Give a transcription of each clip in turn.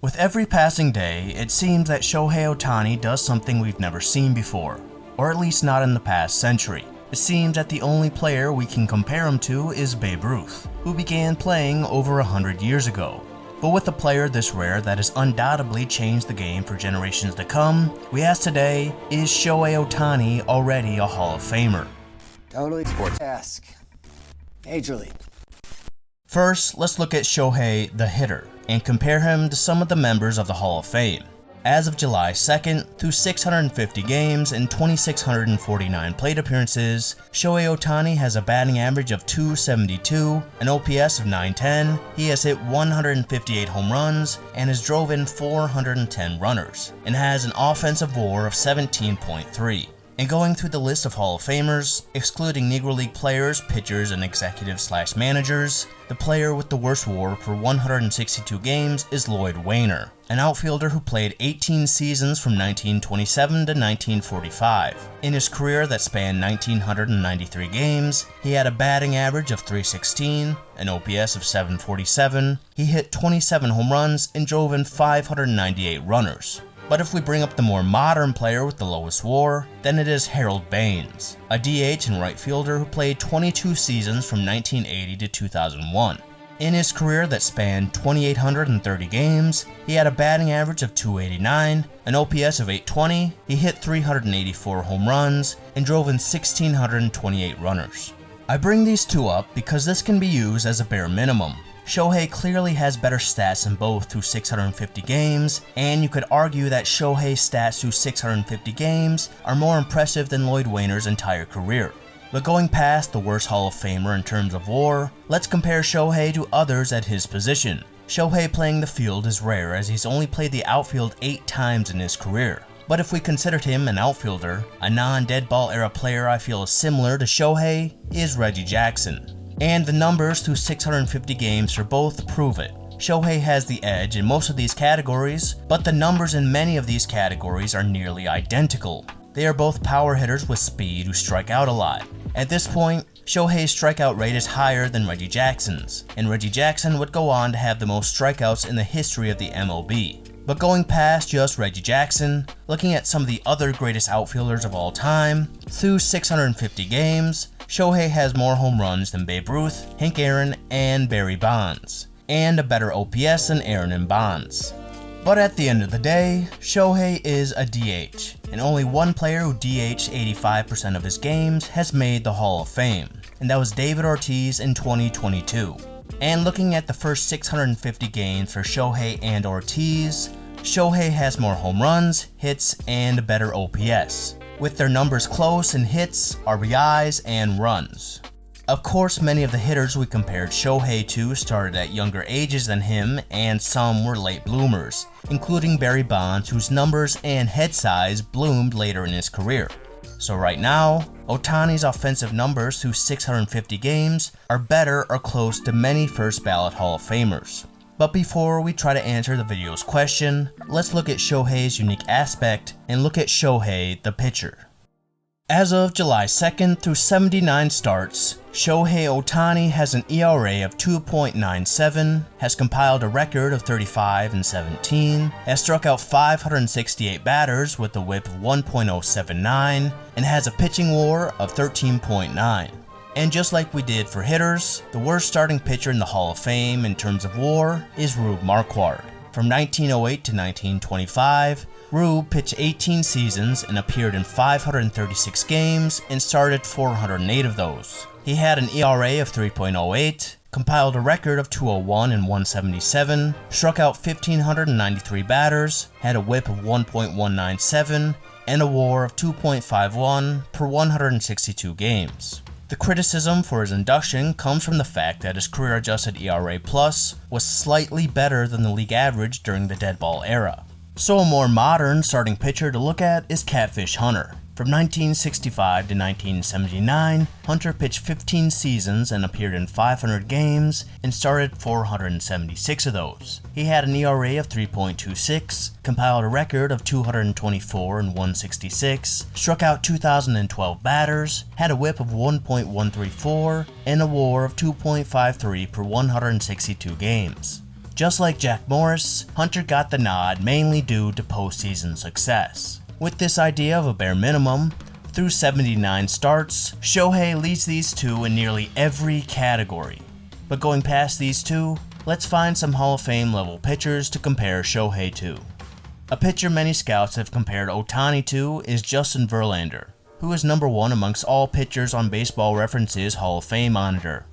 With every passing day, it seems that Shohei Ohtani does something we've never seen before, or at least not in the past century. It seems that the only player we can compare him to is Babe Ruth, who began playing over 100 years ago. But with a player this rare that has undoubtedly changed the game for generations to come, we ask today, is Shohei Ohtani already a Hall of Famer? Totally Sportsesque. Major League. First, let's look at Shohei the hitter and compare him to some of the members of the Hall of Fame. As of July 2nd, through 650 games and 2,649 plate appearances, Shohei Ohtani has a batting average of .272, an OPS of .910, he has hit 158 home runs, and has drove in 410 runners, and has an offensive WAR of 17.3. And going through the list of Hall of Famers, excluding Negro League players, pitchers, and executives/managers, the player with the worst WAR per 162 games is Lloyd Wainer, an outfielder who played 18 seasons from 1927 to 1945. In his career that spanned 1,993 games, he had a batting average of .316, an OPS of .747, he hit 27 home runs, and drove in 598 runners. But if we bring up the more modern player with the lowest WAR, then it is Harold Baines, a DH and right fielder who played 22 seasons from 1980 to 2001. In his career that spanned 2,830 games, he had a batting average of .289, an OPS of .820, he hit 384 home runs, and drove in 1,628 runners. I bring these two up because this can be used as a bare minimum. Shohei clearly has better stats in both through 650 games, and you could argue that Shohei's stats through 650 games are more impressive than Lloyd Wainer's entire career. But going past the worst Hall of Famer in terms of WAR, let's compare Shohei to others at his position. Shohei playing the field is rare as he's only played the outfield 8 times in his career. But if we considered him an outfielder, a non-dead ball era player I feel is similar to Shohei is Reggie Jackson. And the numbers through 650 games for both prove it. Shohei has the edge in most of these categories, but the numbers in many of these categories are nearly identical. They are both power hitters with speed who strike out a lot. At this point, Shohei's strikeout rate is higher than Reggie Jackson's, and Reggie Jackson would go on to have the most strikeouts in the history of the MLB. But going past just Reggie Jackson, looking at some of the other greatest outfielders of all time, through 650 games, Shohei has more home runs than Babe Ruth, Hank Aaron, and Barry Bonds, and a better OPS than Aaron and Bonds. But at the end of the day, Shohei is a DH, and only one player who DH'd 85% of his games has made the Hall of Fame, and that was David Ortiz in 2022. And looking at the first 650 games for Shohei and Ortiz, Shohei has more home runs, hits, and a better OPS, with their numbers close in hits, RBIs, and runs. Of course, many of the hitters we compared Shohei to started at younger ages than him, and some were late bloomers, including Barry Bonds, whose numbers and head size bloomed later in his career. So right now, Ohtani's offensive numbers through 650 games are better or close to many first ballot Hall of Famers. But before we try to answer the video's question, let's look at Shohei's unique aspect and look at Shohei the pitcher. As of July 2nd through 79 starts, Shohei Ohtani has an ERA of 2.97, has compiled a record of 35-17, has struck out 568 batters with a whip of 1.079, and has a pitching WAR of 13.9. And just like we did for hitters, the worst starting pitcher in the Hall of Fame in terms of WAR is Rube Marquard. From 1908 to 1925, Rube pitched 18 seasons and appeared in 536 games and started 408 of those. He had an ERA of 3.08, compiled a record of 201 and 177, struck out 1,593 batters, had a whip of 1.197, and a WAR of 2.51 per 162 games. The criticism for his induction comes from the fact that his career-adjusted ERA plus was slightly better than the league average during the dead ball era. So a more modern starting pitcher to look at is Catfish Hunter. From 1965 to 1979, Hunter pitched 15 seasons and appeared in 500 games and started 476 of those. He had an ERA of 3.26, compiled a record of 224 and 166, struck out 2,012 batters, had a whip of 1.134, and a WAR of 2.53 per 162 games. Just like Jack Morris, Hunter got the nod mainly due to postseason success. With this idea of a bare minimum, through 79 starts, Shohei leads these two in nearly every category. But going past these two, let's find some Hall of Fame level pitchers to compare Shohei to. A pitcher many scouts have compared Ohtani to is Justin Verlander, who is number 1 amongst all pitchers on Baseball Reference's Hall of Fame monitor.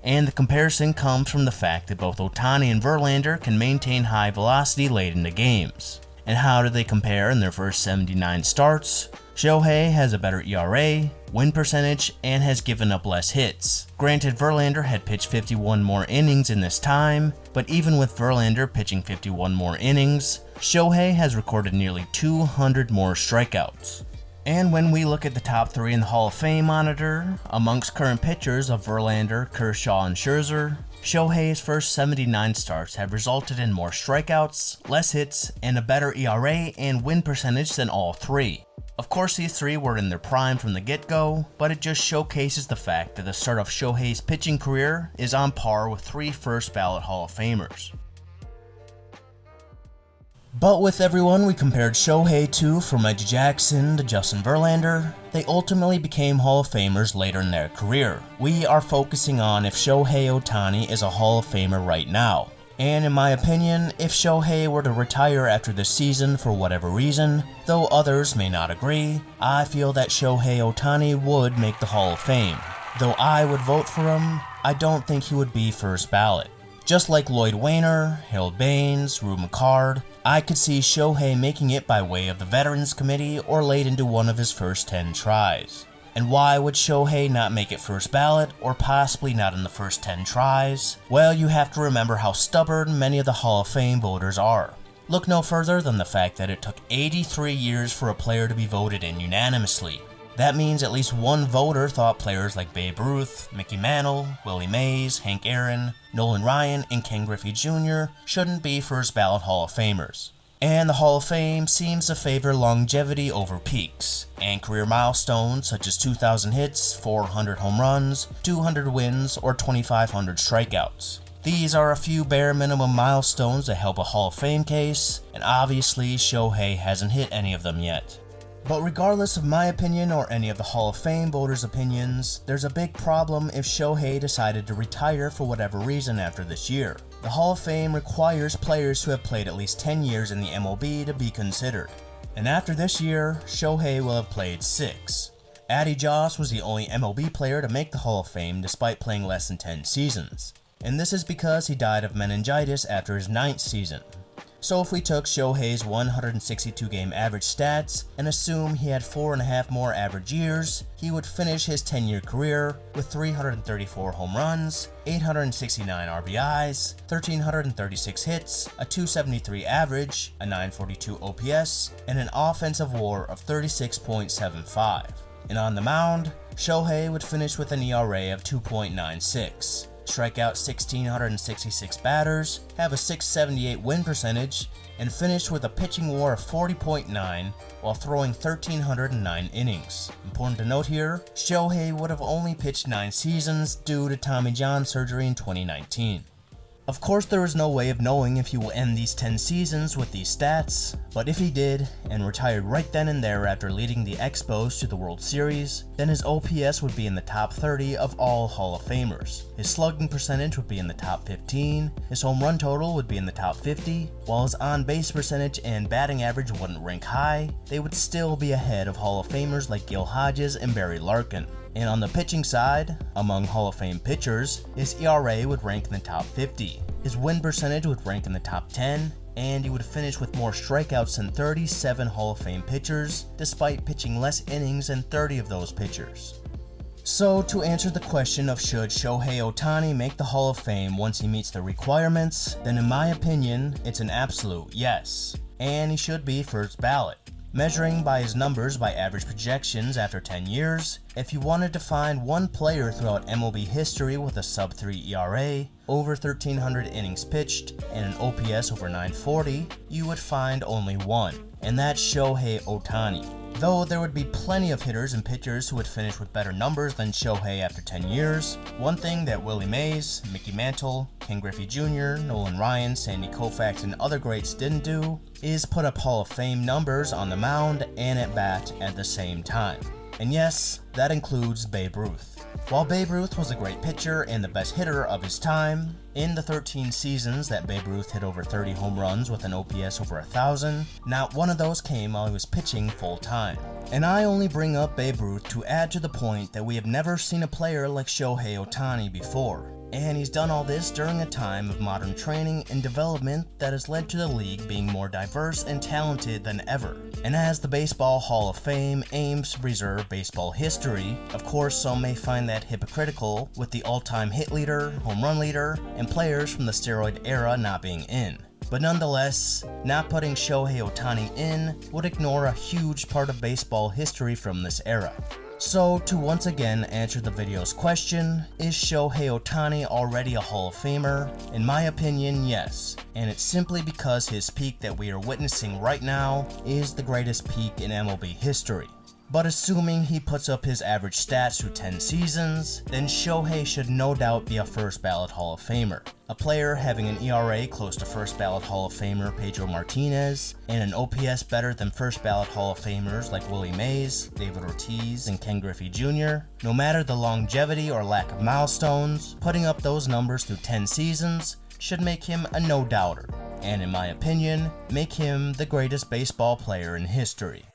And the comparison comes from the fact that both Ohtani and Verlander can maintain high velocity late into games. And how do they compare in their first 79 starts? Shohei has a better ERA, win percentage, and has given up less hits. Granted, Verlander had pitched 51 more innings in this time, but even with Verlander pitching 51 more innings, Shohei has recorded nearly 200 more strikeouts. And when we look at the top 3 in the Hall of Fame monitor, amongst current pitchers of Verlander, Kershaw, and Scherzer, Shohei's first 79 starts have resulted in more strikeouts, less hits, and a better ERA and win percentage than all 3. Of course, these 3 were in their prime from the get-go, but it just showcases the fact that the start of Shohei's pitching career is on par with 3 first-ballot Hall of Famers. But with everyone we compared Shohei to, from Reggie Jackson to Justin Verlander, they ultimately became Hall of Famers later in their career. We are focusing on if Shohei Ohtani is a Hall of Famer right now. And in my opinion, if Shohei were to retire after this season for whatever reason, though others may not agree, I feel that Shohei Ohtani would make the Hall of Fame. Though I would vote for him, I don't think he would be first ballot. Just like Lloyd Wainer, Harold Baines, Rube McCard, I could see Shohei making it by way of the Veterans Committee or late into one of his first 10 tries. And why would Shohei not make it first ballot, or possibly not in the first 10 tries? Well, you have to remember how stubborn many of the Hall of Fame voters are. Look no further than the fact that it took 83 years for a player to be voted in unanimously. That means at least one voter thought players like Babe Ruth, Mickey Mantle, Willie Mays, Hank Aaron, Nolan Ryan, and Ken Griffey Jr. shouldn't be first ballot Hall of Famers. And the Hall of Fame seems to favor longevity over peaks, and career milestones such as 2,000 hits, 400 home runs, 200 wins, or 2,500 strikeouts. These are a few bare minimum milestones that help a Hall of Fame case, and obviously Shohei hasn't hit any of them yet. But regardless of my opinion or any of the Hall of Fame voters' opinions, there's a big problem if Shohei decided to retire for whatever reason after this year. The Hall of Fame requires players who have played at least 10 years in the MLB to be considered. And after this year, Shohei will have played 6. Addy Joss was the only MLB player to make the Hall of Fame despite playing less than 10 seasons. And this is because he died of meningitis after his 9th season. So if we took Shohei's 162 game average stats and assume he had 4.5 more average years, he would finish his 10-year career with 334 home runs, 869 RBIs, 1,336 hits, a 273 average, a 942 OPS, and an offensive WAR of 36.75. And on the mound, Shohei would finish with an ERA of 2.96. Strike out 1,666 batters, have a 678 win percentage, and finished with a pitching WAR of 40.9 while throwing 1,309 innings. Important to note here, Shohei would have only pitched 9 seasons due to Tommy John surgery in 2019. Of course, there is no way of knowing if he will end these 10 seasons with these stats, but if he did, and retired right then and there after leading the Expos to the World Series, then his OPS would be in the top 30 of all Hall of Famers. His slugging percentage would be in the top 15, his home run total would be in the top 50, while his on-base percentage and batting average wouldn't rank high, they would still be ahead of Hall of Famers like Gil Hodges and Barry Larkin. And on the pitching side, among Hall of Fame pitchers, his ERA would rank in the top 50, his win percentage would rank in the top 10, and he would finish with more strikeouts than 37 Hall of Fame pitchers, despite pitching less innings than 30 of those pitchers. So to answer the question of should Shohei Ohtani make the Hall of Fame once he meets the requirements, then in my opinion, it's an absolute yes, and he should be first ballot. Measuring by his numbers by average projections after 10 years, if you wanted to find one player throughout MLB history with a sub-3 ERA, over 1,300 innings pitched, and an OPS over 940, you would find only one, and that's Shohei Ohtani. Though there would be plenty of hitters and pitchers who would finish with better numbers than Shohei after 10 years, one thing that Willie Mays, Mickey Mantle, Ken Griffey Jr., Nolan Ryan, Sandy Koufax, and other greats didn't do is put up Hall of Fame numbers on the mound and at bat at the same time. And yes, that includes Babe Ruth. While Babe Ruth was a great pitcher and the best hitter of his time, in the 13 seasons that Babe Ruth hit over 30 home runs with an OPS over 1,000, not one of those came while he was pitching full time. And I only bring up Babe Ruth to add to the point that we have never seen a player like Shohei Ohtani before. And he's done all this during a time of modern training and development that has led to the league being more diverse and talented than ever. And as the Baseball Hall of Fame aims to preserve baseball history, of course some may find that hypocritical with the all-time hit leader, home run leader, and players from the steroid era not being in. But nonetheless, not putting Shohei Ohtani in would ignore a huge part of baseball history from this era. So, to once again answer the video's question, is Shohei Ohtani already a Hall of Famer? In my opinion, yes, and it's simply because his peak that we are witnessing right now is the greatest peak in MLB history. But assuming he puts up his average stats through 10 seasons, then Shohei should no doubt be a first ballot Hall of Famer. A player having an ERA close to first ballot Hall of Famer Pedro Martinez, and an OPS better than first ballot Hall of Famers like Willie Mays, David Ortiz, and Ken Griffey Jr. No matter the longevity or lack of milestones, putting up those numbers through 10 seasons should make him a no-doubter, and in my opinion, make him the greatest baseball player in history.